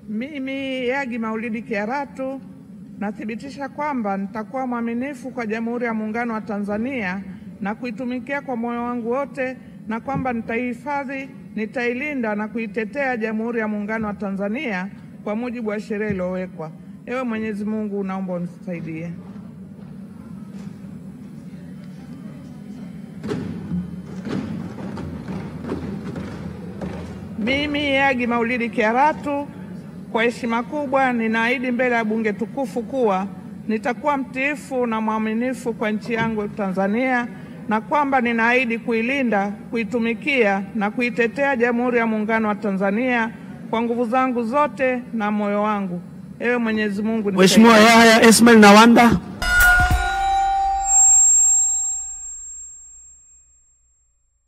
Mimi Yagi Maulidi Kiaratu nathibitisha kwamba nitakuwa mwaminifu kwa Jamhuri ya Muungano wa Tanzania na kuitumikia kwa moyo wangu wote, na kwamba nitaihifadhi, nitailinda na kuitetea Jamhuri ya Muungano wa Tanzania kwa mujibu wa sheria iliyowekwa. Ewe Mwenyezi Mungu, naomba unisaidie. Mimi Yagi Maulidi Kiaratu kwa heshima kubwa ninaahidi mbele ya bunge tukufu kuwa nitakuwa mtiifu na mwaminifu kwa nchi yangu Tanzania, na kwamba ninaahidi kuilinda, kuitumikia na kuitetea Jamhuri ya Muungano wa Tanzania kwa nguvu zangu zote na moyo wangu. Ewe Mwenyezi Mungu nisaidie. Mheshimiwa Yahya Esmail Nawanda.